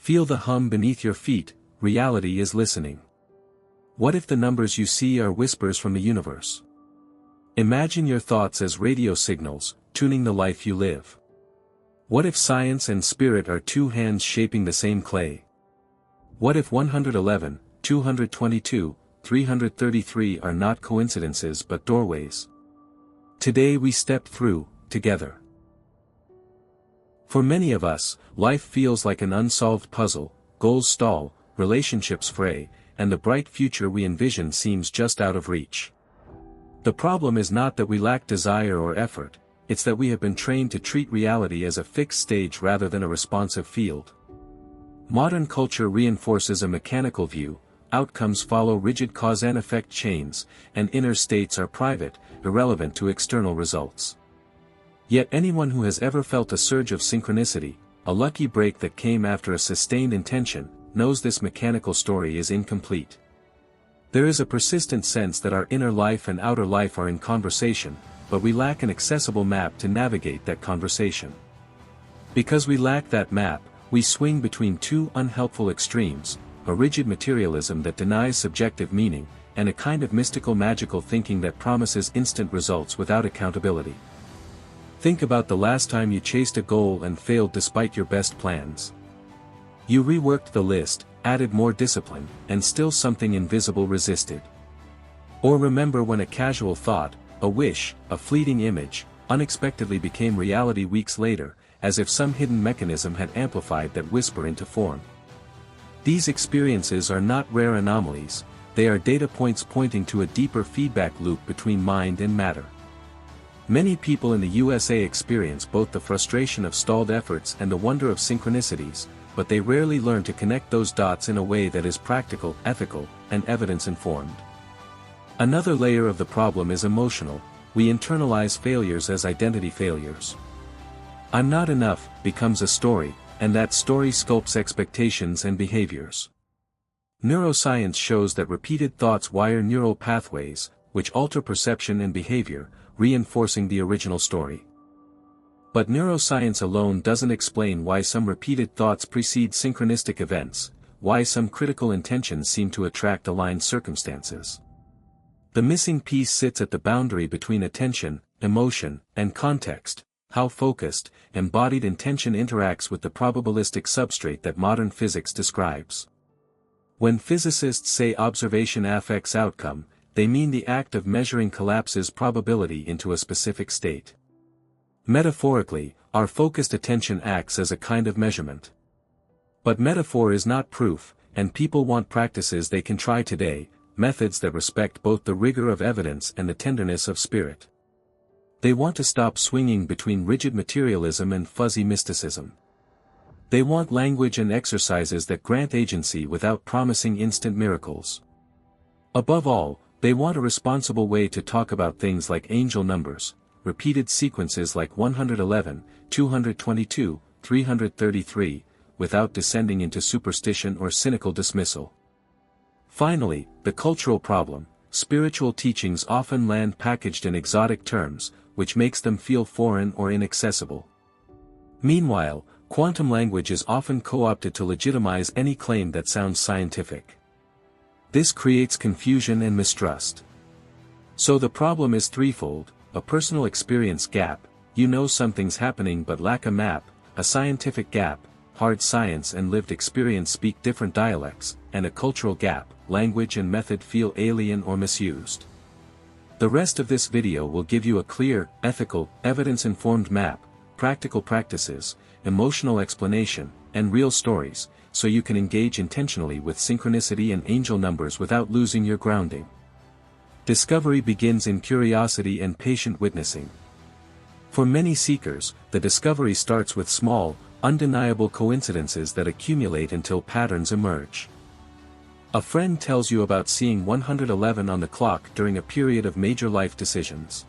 Feel the hum beneath your feet, reality is listening. What if the numbers you see are whispers from the universe? Imagine your thoughts as radio signals, tuning the life you live. What if science and spirit are two hands shaping the same clay? What if 111, 222, 333 are not coincidences but doorways? Today we step through, together. For many of us, life feels like an unsolved puzzle, goals stall, relationships fray, and the bright future we envision seems just out of reach. The problem is not that we lack desire or effort, it's that we have been trained to treat reality as a fixed stage rather than a responsive field. Modern culture reinforces a mechanical view, outcomes follow rigid cause-and-effect chains, and inner states are private, irrelevant to external results. Yet anyone who has ever felt a surge of synchronicity, a lucky break that came after a sustained intention, knows this mechanical story is incomplete. There is a persistent sense that our inner life and outer life are in conversation, but we lack an accessible map to navigate that conversation. Because we lack that map, we swing between two unhelpful extremes, a rigid materialism that denies subjective meaning, and a kind of mystical magical thinking that promises instant results without accountability. Think about the last time you chased a goal and failed despite your best plans. You reworked the list, added more discipline, and still something invisible resisted. Or remember when a casual thought, a wish, a fleeting image, unexpectedly became reality weeks later, as if some hidden mechanism had amplified that whisper into form. These experiences are not rare anomalies, they are data points pointing to a deeper feedback loop between mind and matter. Many people in the USA experience both the frustration of stalled efforts and the wonder of synchronicities, but they rarely learn to connect those dots in a way that is practical, ethical, and evidence-informed. Another layer of the problem is emotional. We internalize failures as identity failures. "I'm not enough" becomes a story, and that story sculpts expectations and behaviors. Neuroscience shows that repeated thoughts wire neural pathways, which alter perception and behavior, reinforcing the original story. But neuroscience alone doesn't explain why some repeated thoughts precede synchronistic events, why some critical intentions seem to attract aligned circumstances. The missing piece sits at the boundary between attention, emotion, and context, how focused, embodied intention interacts with the probabilistic substrate that modern physics describes. When physicists say observation affects outcome, they mean the act of measuring collapses probability into a specific state. Metaphorically, our focused attention acts as a kind of measurement. But metaphor is not proof, and people want practices they can try today, methods that respect both the rigor of evidence and the tenderness of spirit. They want to stop swinging between rigid materialism and fuzzy mysticism. They want language and exercises that grant agency without promising instant miracles. Above all, they want a responsible way to talk about things like angel numbers, repeated sequences like 111, 222, 333, without descending into superstition or cynical dismissal. Finally, the cultural problem: spiritual teachings often land packaged in exotic terms, which makes them feel foreign or inaccessible. Meanwhile, quantum language is often co-opted to legitimize any claim that sounds scientific. This creates confusion and mistrust. So the problem is threefold: a personal experience gap, you know something's happening but lack a map; a scientific gap, hard science and lived experience speak different dialects; and a cultural gap, language and method feel alien or misused. The rest of this video will give you a clear, ethical, evidence-informed map, practical practices, emotional explanation, and real stories, so you can engage intentionally with synchronicity and angel numbers without losing your grounding. Discovery begins in curiosity and patient witnessing. For many seekers, the discovery starts with small, undeniable coincidences that accumulate until patterns emerge. A friend tells you about seeing 111 on the clock during a period of major life decisions.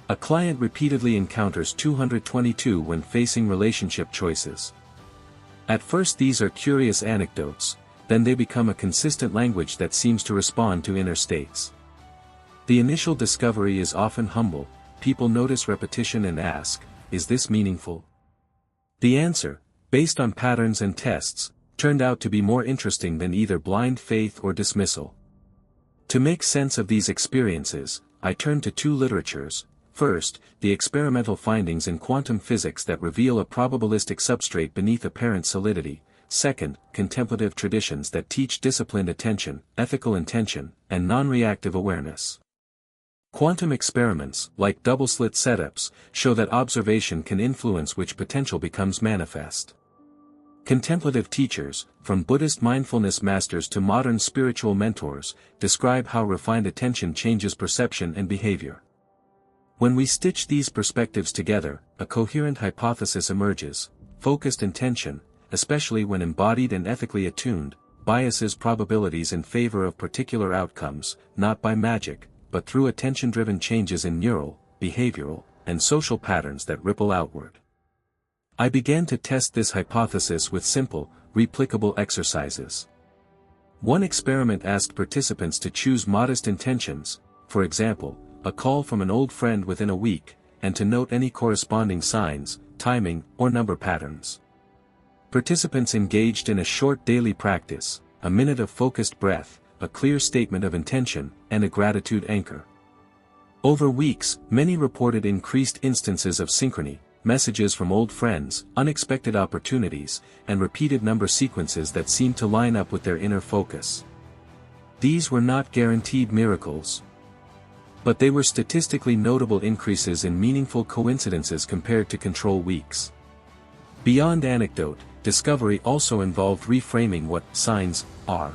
A client repeatedly encounters 222 when facing relationship choices. At first these are curious anecdotes, then they become a consistent language that seems to respond to inner states. The initial discovery is often humble. People notice repetition and ask, "Is this meaningful?" The answer, based on patterns and tests, turned out to be more interesting than either blind faith or dismissal. To make sense of these experiences, I turned to two literatures. First, the experimental findings in quantum physics that reveal a probabilistic substrate beneath apparent solidity. Second, contemplative traditions that teach disciplined attention, ethical intention, and non-reactive awareness. Quantum experiments, like double-slit setups, show that observation can influence which potential becomes manifest. Contemplative teachers, from Buddhist mindfulness masters to modern spiritual mentors, describe how refined attention changes perception and behavior. When we stitch these perspectives together, a coherent hypothesis emerges. Focused intention, especially when embodied and ethically attuned, biases probabilities in favor of particular outcomes, not by magic, but through attention-driven changes in neural, behavioral, and social patterns that ripple outward. I began to test this hypothesis with simple, replicable exercises. One experiment asked participants to choose modest intentions, for example, a call from an old friend within a week, and to note any corresponding signs, timing, or number patterns. Participants engaged in a short daily practice, a minute of focused breath, a clear statement of intention, and a gratitude anchor. Over weeks, many reported increased instances of synchrony, messages from old friends, unexpected opportunities, and repeated number sequences that seemed to line up with their inner focus. These were not guaranteed miracles, but they were statistically notable increases in meaningful coincidences compared to control weeks. Beyond anecdote, discovery also involved reframing what signs are.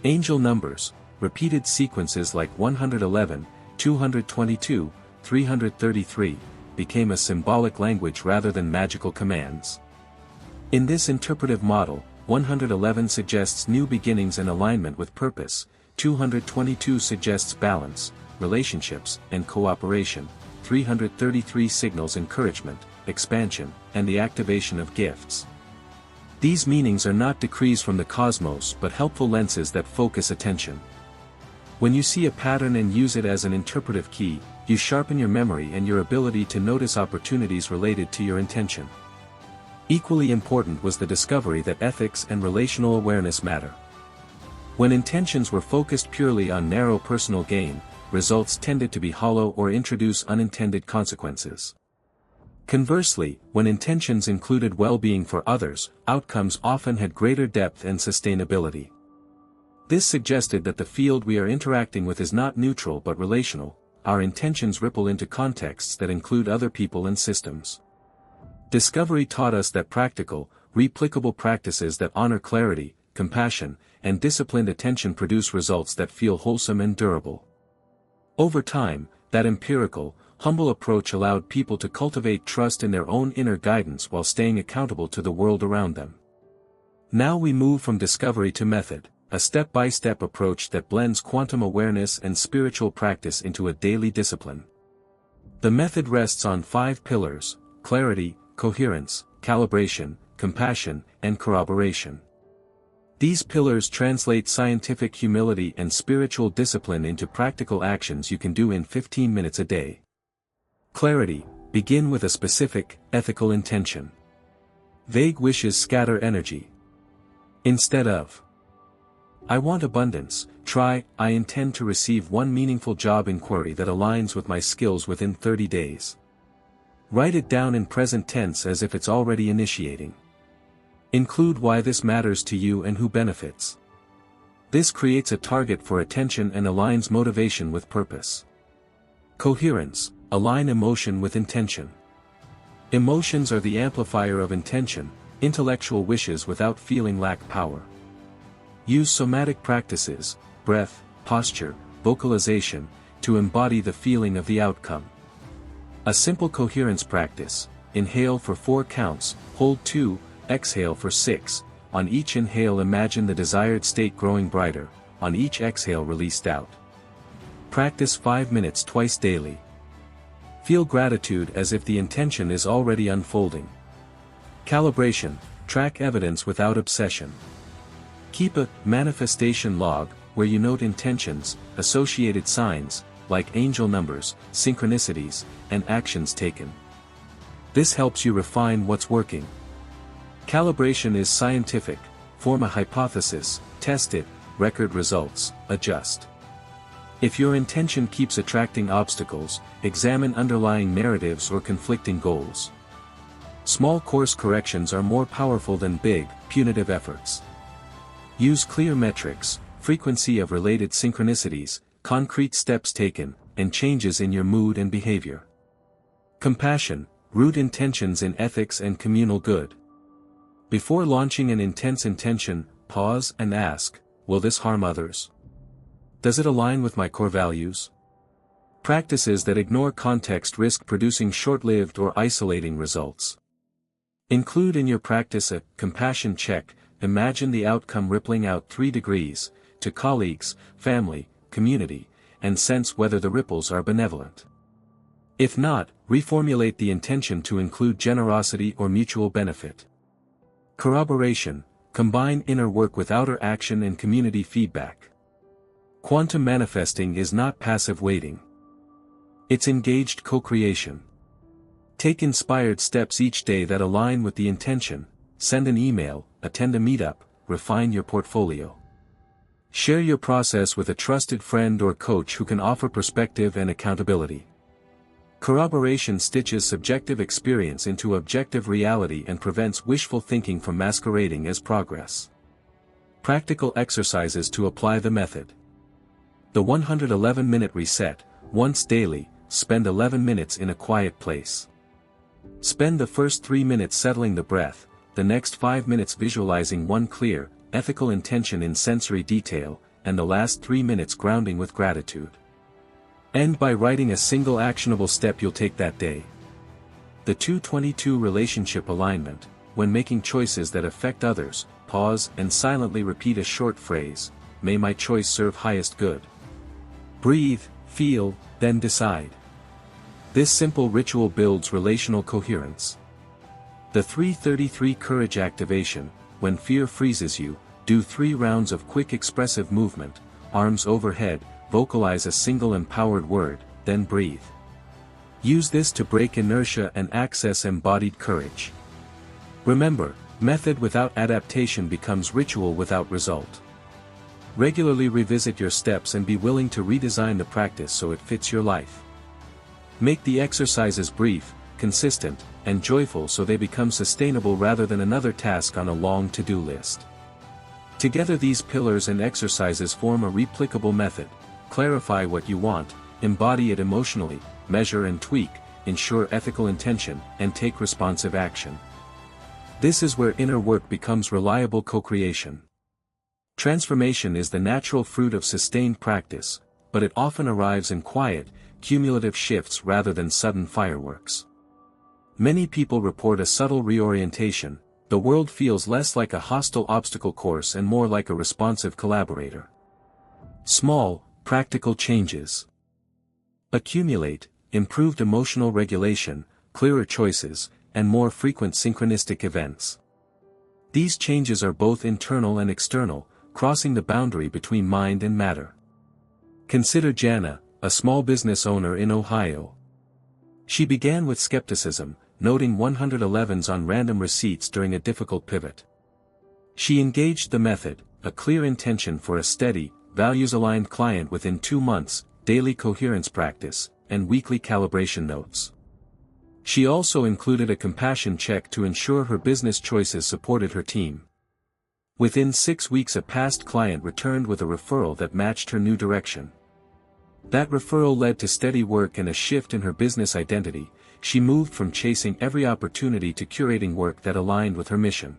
Angel numbers, repeated sequences like 111, 222, 333, became a symbolic language rather than magical commands. In this interpretive model, 111 suggests new beginnings and alignment with purpose, 222 suggests balance, relationships, and cooperation, 333 signals encouragement, expansion, and the activation of gifts. These meanings are not decrees from the cosmos but helpful lenses that focus attention. When you see a pattern and use it as an interpretive key, you sharpen your memory and your ability to notice opportunities related to your intention. Equally important was the discovery that ethics and relational awareness matter. When intentions were focused purely on narrow personal gain, results tended to be hollow or introduce unintended consequences. Conversely, when intentions included well-being for others, outcomes often had greater depth and sustainability. This suggested that the field we are interacting with is not neutral but relational. Our intentions ripple into contexts that include other people and systems. Discovery taught us that practical, replicable practices that honor clarity, compassion, and disciplined attention produce results that feel wholesome and durable. Over time, that empirical, humble approach allowed people to cultivate trust in their own inner guidance while staying accountable to the world around them. Now we move from discovery to method, a step-by-step approach that blends quantum awareness and spiritual practice into a daily discipline. The method rests on 5 pillars: clarity, coherence, calibration, compassion, and corroboration. These pillars translate scientific humility and spiritual discipline into practical actions you can do in 15 minutes a day. Clarity, begin with a specific, ethical intention. Vague wishes scatter energy. Instead of, I want abundance, try, I intend to receive one meaningful job inquiry that aligns with my skills within 30 days. Write it down in present tense as if it's already initiating. Include why this matters to you and who benefits. This creates a target for attention and aligns motivation with purpose. Coherence, align emotion with intention. Emotions are the amplifier of intention, intellectual wishes without feeling lack power. Use somatic practices, breath, posture, vocalization, to embody the feeling of the outcome. A simple coherence practice: inhale for 4 counts, hold 2, exhale for 6, on each inhale imagine the desired state growing brighter, on each exhale release doubt. Practice 5 minutes twice daily. Feel gratitude as if the intention is already unfolding. Calibration, track evidence without obsession. Keep a manifestation log, where you note intentions, associated signs, like angel numbers, synchronicities, and actions taken. This helps you refine what's working. Calibration is scientific, form a hypothesis, test it, record results, adjust. If your intention keeps attracting obstacles, examine underlying narratives or conflicting goals. Small course corrections are more powerful than big, punitive efforts. Use clear metrics, frequency of related synchronicities, concrete steps taken, and changes in your mood and behavior. Compassion, root intentions in ethics and communal good. Before launching an intense intention, pause and ask, will this harm others? Does it align with my core values? Practices that ignore context risk producing short-lived or isolating results. Include in your practice a compassion check. Imagine the outcome rippling out 3 degrees, to colleagues, family, community, and sense whether the ripples are benevolent. If not, reformulate the intention to include generosity or mutual benefit. Corroboration, combine inner work with outer action and community feedback. Quantum manifesting is not passive waiting. It's engaged co-creation. Take inspired steps each day that align with the intention. Send an email, attend a meetup, refine your portfolio. Share your process with a trusted friend or coach who can offer perspective and accountability. Corroboration stitches subjective experience into objective reality and prevents wishful thinking from masquerading as progress. Practical exercises to apply the method. The 111-minute reset, once daily, spend 11 minutes in a quiet place. Spend the first 3 minutes settling the breath, the next 5 minutes visualizing one clear, ethical intention in sensory detail, and the last 3 minutes grounding with gratitude. End by writing a single actionable step you'll take that day. The 222 relationship alignment. When making choices that affect others, pause and silently repeat a short phrase, may my choice serve highest good. Breathe, feel, then decide. This simple ritual builds relational coherence. The 333 courage activation. When fear freezes you, do 3 rounds of quick expressive movement, arms overhead, vocalize a single empowered word, then breathe. Use this to break inertia and access embodied courage. Remember, method without adaptation becomes ritual without result. Regularly revisit your steps and be willing to redesign the practice so it fits your life. Make the exercises brief, consistent, and joyful so they become sustainable rather than another task on a long to-do list. Together these pillars and exercises form a replicable method. Clarify what you want, embody it emotionally, measure and tweak, ensure ethical intention, and take responsive action. This is where inner work becomes reliable co-creation. Transformation is the natural fruit of sustained practice, but it often arrives in quiet, cumulative shifts rather than sudden fireworks. Many people report a subtle reorientation. The world feels less like a hostile obstacle course and more like a responsive collaborator. Small, practical changes accumulate: improved emotional regulation, clearer choices, and more frequent synchronistic events. These changes are both internal and external, crossing the boundary between mind and matter. Consider Jana, a small business owner in Ohio. She began with skepticism, noting 111s on random receipts during a difficult pivot. She engaged the method, a clear intention for a steady, values-aligned client within 2 months, daily coherence practice, and weekly calibration notes. She also included a compassion check to ensure her business choices supported her team. Within 6 weeks a past client returned with a referral that matched her new direction. That referral led to steady work and a shift in her business identity. She moved from chasing every opportunity to curating work that aligned with her mission.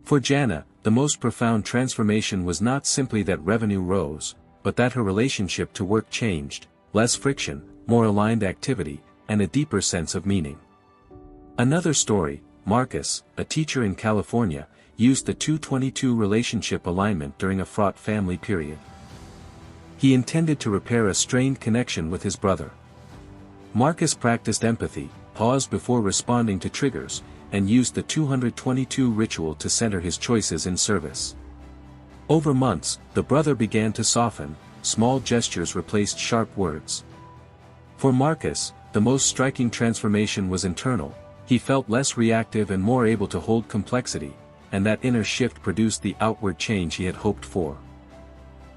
For Jana, the most profound transformation was not simply that revenue rose, but that her relationship to work changed: less friction, more aligned activity, and a deeper sense of meaning. Another story: Marcus, a teacher in California, used the 222 relationship alignment during a fraught family period. He intended to repair a strained connection with his brother. Marcus practiced empathy, paused before responding to triggers, and used the 222 ritual to center his choices in service. Over months, the brother began to soften. Small gestures replaced sharp words. For Marcus, the most striking transformation was internal. He felt less reactive and more able to hold complexity, and that inner shift produced the outward change he had hoped for.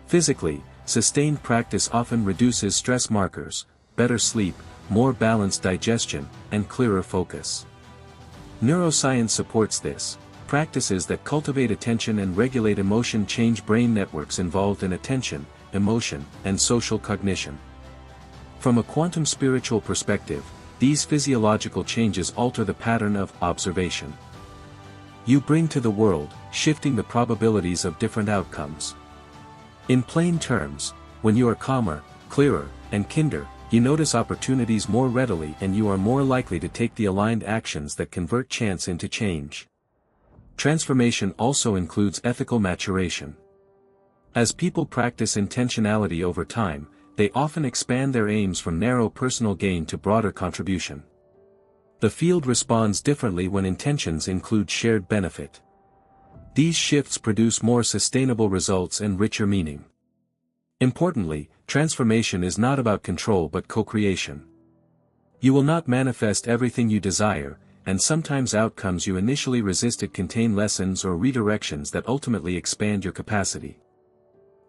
Physically, sustained practice often reduces stress markers, better sleep, more balanced digestion, and clearer focus. Neuroscience supports this. Practices that cultivate attention and regulate emotion change brain networks involved in attention, emotion, and social cognition. From a quantum spiritual perspective, these physiological changes alter the pattern of observation you bring to the world, shifting the probabilities of different outcomes. In plain terms, when you are calmer, clearer, and kinder, you notice opportunities more readily and you are more likely to take the aligned actions that convert chance into change. Transformation also includes ethical maturation. As people practice intentionality over time, they often expand their aims from narrow personal gain to broader contribution. The field responds differently when intentions include shared benefit. These shifts produce more sustainable results and richer meaning. Importantly, transformation is not about control but co-creation. You will not manifest everything you desire, and sometimes outcomes you initially resisted contain lessons or redirections that ultimately expand your capacity.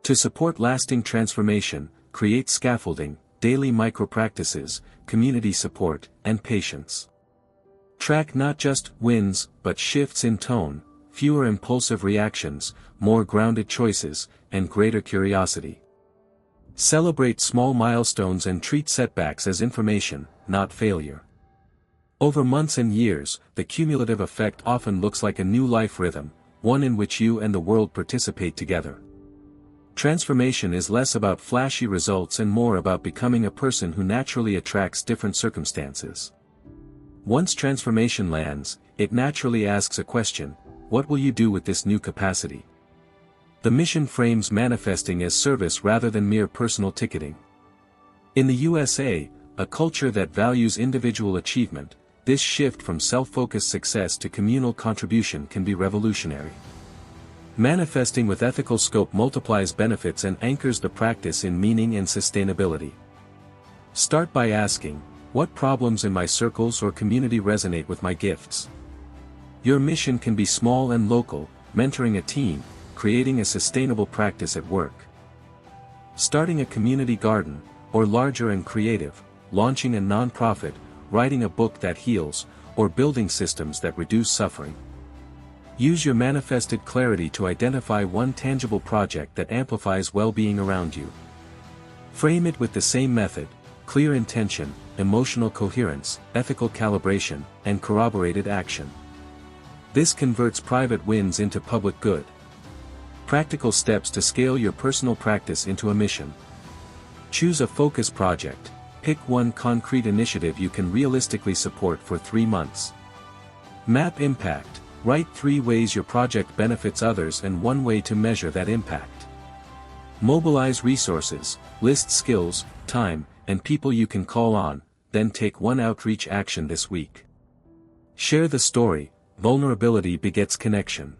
To support lasting transformation, create scaffolding, daily micro-practices, community support, and patience. Track not just wins, but shifts in tone, fewer impulsive reactions, more grounded choices, and greater curiosity. Celebrate small milestones and treat setbacks as information, not failure. Over months and years, the cumulative effect often looks like a new life rhythm, one in which you and the world participate together. Transformation is less about flashy results and more about becoming a person who naturally attracts different circumstances. Once transformation lands, it naturally asks a question: what will you do with this new capacity? The mission frames manifesting as service rather than mere personal ticketing. In the USA, a culture that values individual achievement, this shift from self-focused success to communal contribution can be revolutionary. Manifesting with ethical scope multiplies benefits and anchors the practice in meaning and sustainability. Start by asking, what problems in my circles or community resonate with my gifts? Your mission can be small and local, mentoring a team, creating a sustainable practice at work. Starting a community garden, or larger and creative, launching a nonprofit, writing a book that heals, or building systems that reduce suffering. Use your manifested clarity to identify one tangible project that amplifies well-being around you. Frame it with the same method: clear intention, emotional coherence, ethical calibration, and corroborated action. This converts private wins into public good. Practical steps to scale your personal practice into a mission. Choose a focus project. Pick one concrete initiative you can realistically support for 3 months. Map impact. Write 3 ways your project benefits others and 1 way to measure that impact. Mobilize resources, list skills, time, and people you can call on, then take 1 outreach action this week. Share the story. Vulnerability begets connection.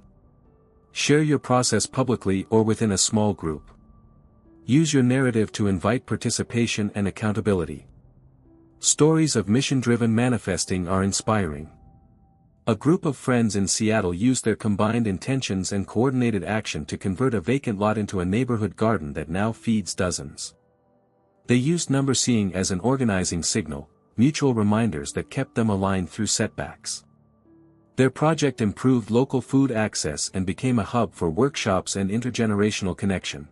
Share your process publicly or within a small group. Use your narrative to invite participation and accountability. Stories of mission-driven manifesting are inspiring. A group of friends in Seattle used their combined intentions and coordinated action to convert a vacant lot into a neighborhood garden that now feeds dozens. They used number seeing as an organizing signal, mutual reminders that kept them aligned through setbacks. Their project improved local food access and became a hub for workshops and intergenerational connection.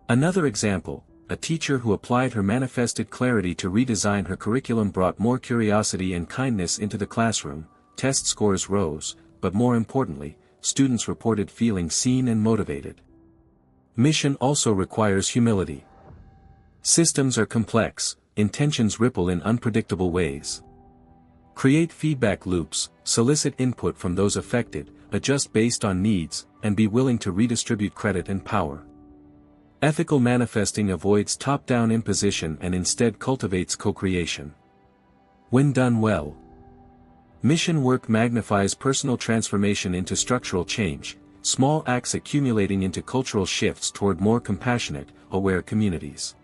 Another example, a teacher who applied her manifested clarity to redesign her curriculum brought more curiosity and kindness into the classroom. Test scores rose, but more importantly, students reported feeling seen and motivated. Mission also requires humility. Systems are complex, intentions ripple in unpredictable ways. Create feedback loops, solicit input from those affected, adjust based on needs, and be willing to redistribute credit and power. Ethical manifesting avoids top-down imposition and instead cultivates co-creation. When done well, mission work magnifies personal transformation into structural change, small acts accumulating into cultural shifts toward more compassionate, aware communities.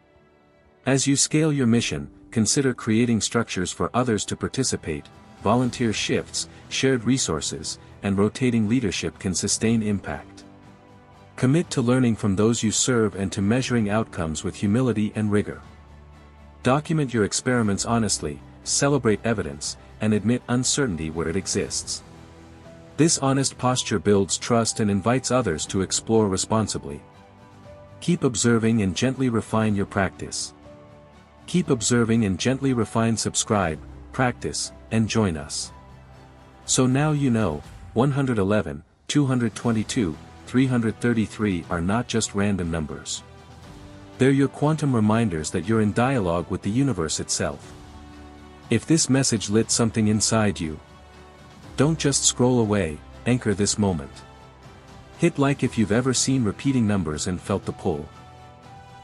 As you scale your mission, consider creating structures for others to participate, volunteer shifts, shared resources, and rotating leadership can sustain impact. Commit to learning from those you serve and to measuring outcomes with humility and rigor. Document your experiments honestly, celebrate evidence, and admit uncertainty where it exists. This honest posture builds trust and invites others to explore responsibly. Keep observing and gently refine your practice. Keep observing and gently refine. Subscribe, practice, and join us. So now you know, 111, 222, 333 are not just random numbers. They're your quantum reminders that you're in dialogue with the universe itself. If this message lit something inside you, don't just scroll away, anchor this moment. Hit like if you've ever seen repeating numbers and felt the pull.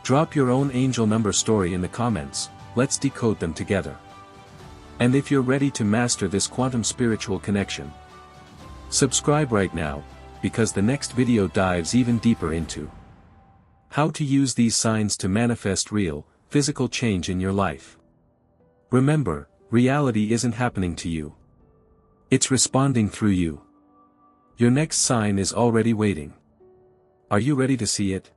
Drop your own angel number story in the comments, let's decode them together. And if you're ready to master this quantum spiritual connection, subscribe right now, because the next video dives even deeper into how to use these signs to manifest real, physical change in your life. Remember, reality isn't happening to you. It's responding through you. Your next sign is already waiting. Are you ready to see it?